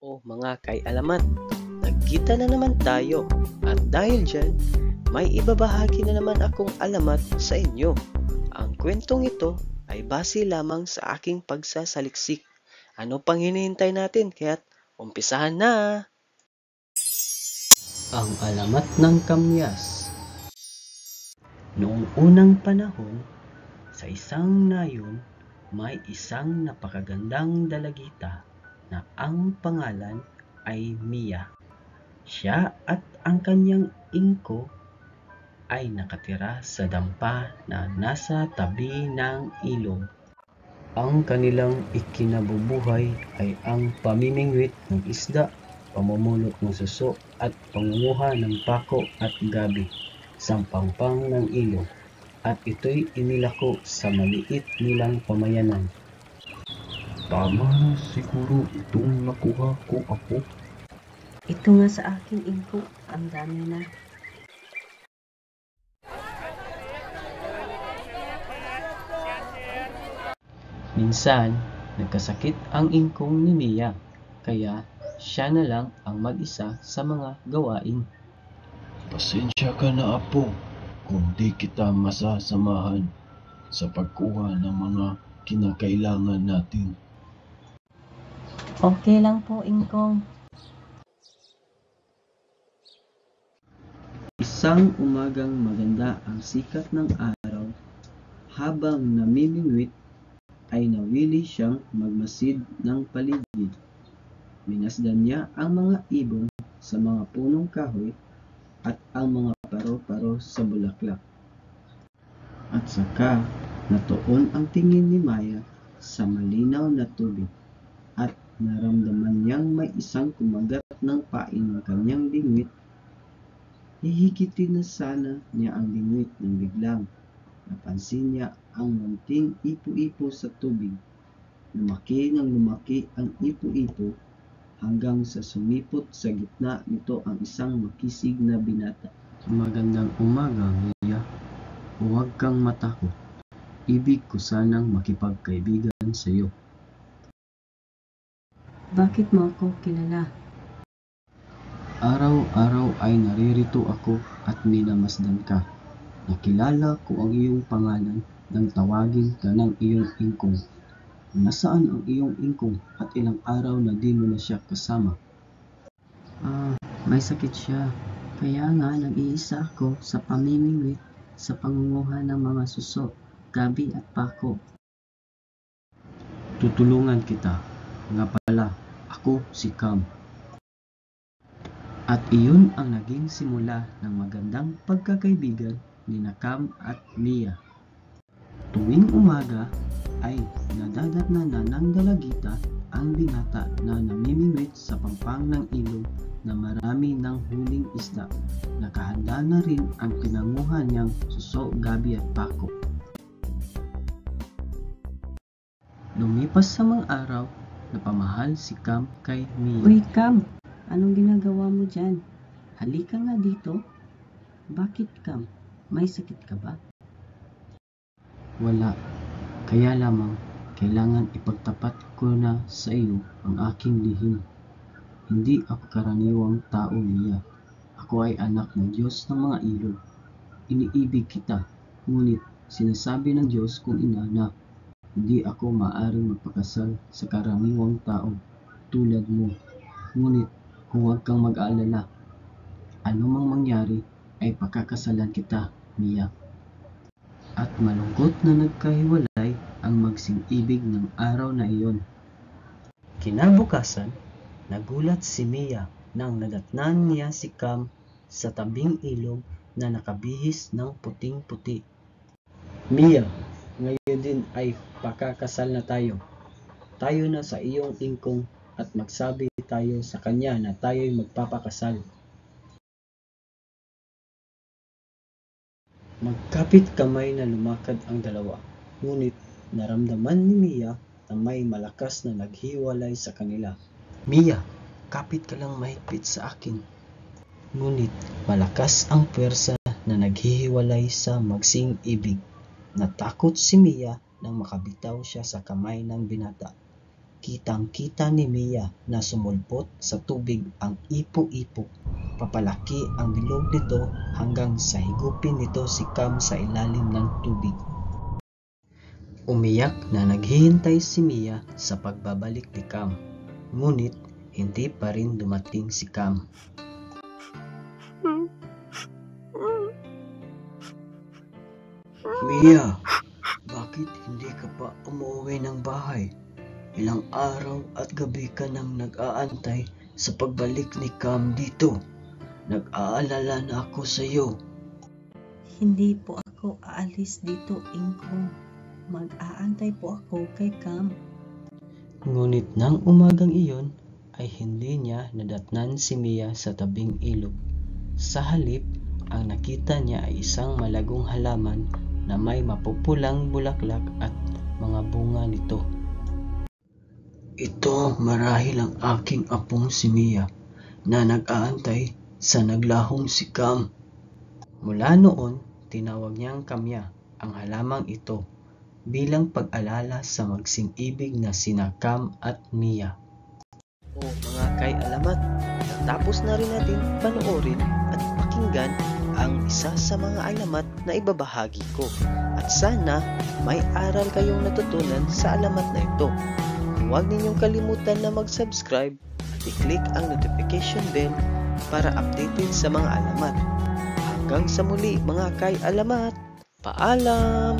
O mga kay-alamat, nagkita na naman tayo at dahil dyan, may ibabahagi na naman akong alamat sa inyo. Ang kwentong ito ay base lamang sa aking pagsasaliksik. Ano pang hinihintay natin? Kaya't umpisahan na! Ang alamat ng kamyas. Noong unang panahon, sa isang nayon, may isang napakagandang dalagita na ang pangalan ay Mia. Siya at ang kanyang ingko ay nakatira sa dampa na nasa tabi ng ilog. Ang kanilang ikinabubuhay ay ang pamimingwit ng isda, pamumulot ng suso at pangunguha ng pako at gabi sa pampang ng ilog, at ito'y inilako sa maliit nilang pamayanan. Tama na siguro itong nakuha ko, Apo. Ito nga sa akin, ingko. Ang dami na. Minsan, nagkasakit ang ingkong ni Mia, kaya siya na lang ang mag-isa sa mga gawain. Pasensya ka na, Apo, kung di kita masasamahan sa pagkuha ng mga kinakailangan natin. Okay lang po, ingkong. Isang umagang maganda ang sikat ng araw, habang namimingwit ay nawili siyang magmasid ng paligid. Minasdan niya ang mga ibon sa mga punong kahoy at ang mga paro-paro sa bulaklak. At saka natuon ang tingin ni Maya sa malinaw na tubig at naramdaman niyang may isang kumagat ng pain ng kanyang bingwit. Hihigitin na sana niya ang bingwit nang biglang napansin niya ang munting ipo-ipo sa tubig. Lumaki ng lumaki ang ipo-ipo hanggang sa sumipot sa gitna nito ang isang makisig na binata. Magandang umaga, Mia. Huwag kang matakot. Ibig ko sanang makipagkaibigan sa iyo. Bakit mo ako kilala? Araw-araw ay naririto ako at minamasdan ka. Nakilala ko ang iyong pangalan nang tawagin ka ng iyong ingkong. Nasaan ang iyong ingkong at ilang araw na di mo na siya kasama? May sakit siya. Kaya nga nag-iisa ako sa pamimingwit sa pangunguha ng mga suso, gabi at pako. Tutulungan kita. Nga pala, ako si Cam. At iyon ang naging simula ng magandang pagkakaibigan ni Cam at Mia. Tuwing umaga ay nadadatnan na ng dalagita ang binata na namimingwit sa pampang ng ilog na marami ng huling isda. Nakahanda na rin ang pinanguha niyang suso, gabi at pako. Lumipas sa mga araw, napamahal si Cam kay Mia. Uy, Cam! Anong ginagawa mo dyan? Halika nga dito. Bakit, Cam? May sakit ka ba? Wala. Kaya lamang, kailangan ipagtapat ko na sa iyo ang aking lihim. Hindi ako karaniwang tao, Mia. Ako ay anak ng Diyos ng mga ilog. Iniibig kita, ngunit sinasabi ng Diyos kong ina na hindi ako maaaring magpakasal sa karaniwang tao tulad mo. Ngunit huwag kang mag-aalala. Ano mang mangyari ay pakakasalan kita, Mia. At malungkot na nagkahiwalay ang magsing-ibig ng araw na iyon. Kinabukasan, nagulat si Mia nang nadatnan niya si Cam sa tabing ilog na nakabihis ng puting-puti. Mia, ngayon din ay pakakasal na tayo. Tayo na sa iyong ingkong at magsabi tayo sa kanya na tayo'y magpapakasal. Magkapit kamay na lumakad ang dalawa, ngunit naramdaman ni Mia na may malakas na naghiwalay sa kanila. Mia, kapit ka lang mahigpit sa akin. Ngunit malakas ang pwersa na naghihiwalay sa magsing-ibig. Natakot si Mia nang makabitaw siya sa kamay ng binata. Kitang-kita ni Mia na sumulpot sa tubig ang ipo-ipo. Papalaki ang bilog nito hanggang sa higupin nito si Cam sa ilalim ng tubig. Umiyak na naghihintay si Mia sa pagbabalik ni Cam, ngunit hindi pa rin dumating si Cam. Mia, bakit hindi ka pa umuwi ng bahay? Ilang araw at gabi ka nang nag-aantay sa pagbalik ni Cam dito. Nag-aalala na ako sa iyo. Hindi po ako aalis dito, Ingkong. Mag-aantay po ako kay Cam. Ngunit nang umagang iyon ay hindi niya nadatnan si Mia sa tabing ilog. Sa halip, ang nakita niya ay isang malagong halaman na may mapupulang bulaklak at mga bunga nito. Ito marahil ang aking apong si Mia na nag-aantay sa naglahong si Cam. Mula noon, tinawag niyang Kamya ang halamang ito bilang pag-alala sa magsing-ibig na sina Cam at Mia. O mga kay-alamat, natapos na rin natin panoorin at pakinggan ang isa sa mga alamat na ibabahagi ko. At sana may aral kayong natutunan sa alamat na ito. Huwag ninyong kalimutan na mag-subscribe at i-click ang notification bell para updated sa mga alamat. Hanggang sa muli mga kay-alamat, paalam!